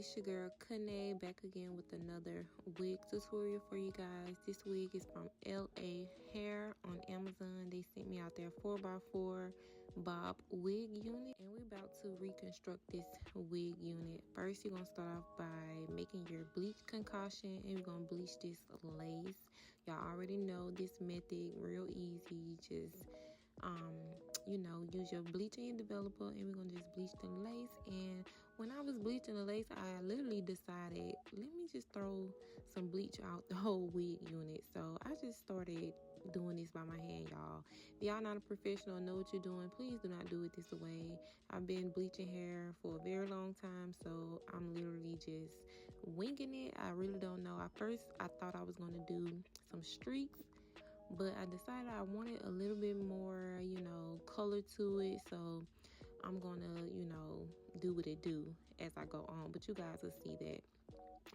it's your girl KENNA back again with another wig tutorial for you guys. This wig is from LA Hair on Amazon. They sent me out their 4x4 bob wig unit, and we're about to reconstruct this wig unit. First, you're gonna start off by making your bleach concoction, and we're gonna bleach this lace. Y'all already know this method, real easy. Just use your bleaching developer, and we're gonna just bleach the lace. And when I was bleaching the lace, I literally decided, let me just throw some bleach out the whole wig unit. So I just started doing this by my hand, y'all. If y'all not a professional or know what you're doing, please do not do it this way. I've been bleaching hair for a very long time, so I'm literally just winging it. I really don't know. At first, I thought I was gonna do some streaks, but I decided I wanted a little bit more, color to it. So I'm gonna, do what it do as I go on. But you guys will see that.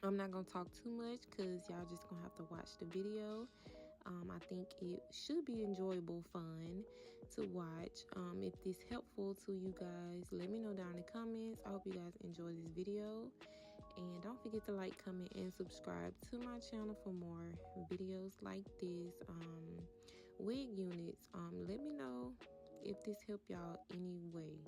I'm not gonna talk too much because y'all just gonna have to watch the video. I think it should be enjoyable, fun to watch. If this helpful to you guys, let me know down in the comments. I hope you guys enjoy this video. And don't forget to like, comment, and subscribe to my channel for more videos like this. Wig units. Let me know if this helped y'all anyway,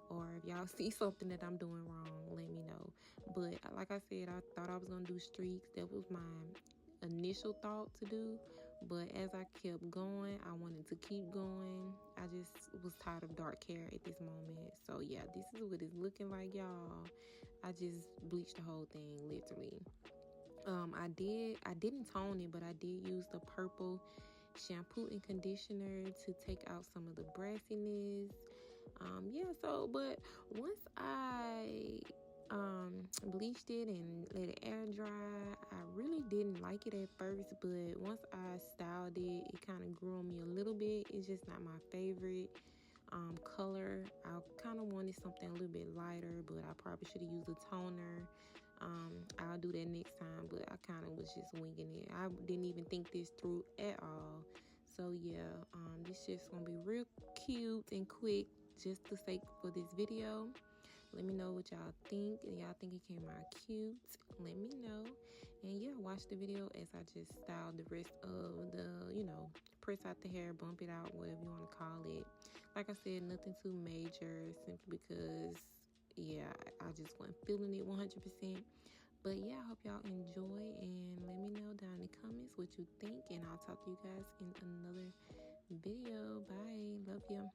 or if y'all see something that I'm doing wrong, let me know. But like I said, I thought I was gonna do streaks. That was my initial thought to do, but as I kept going, I wanted to keep going. I just was tired of dark hair at this moment. So yeah, this is what it's looking like, y'all. I just bleached the whole thing, literally. I didn't tone it, but I did use the purple shampoo and conditioner to take out some of the brassiness. But once I bleached it and let it air dry, I really didn't like it at first, but once I styled it, it kind of grew on me a little bit. It's just not my favorite color. I kind of wanted something a little bit lighter, but I probably should have used a toner. I'll do that next time, but I kind of was just winging it. I didn't even think this through at all. So yeah, this just gonna be real cute and quick, just the sake for this video. Let me know what y'all think. If y'all think it came out cute, let me know. And yeah, watch the video as I just style the rest of the, press out the hair, bump it out, whatever you want to call it. Like I said, nothing too major, simply because, yeah, I just wasn't feeling it 100%. But yeah, I hope y'all enjoy, and let me know down in the comments what you think, and I'll talk to you guys in another video. Bye. Love you.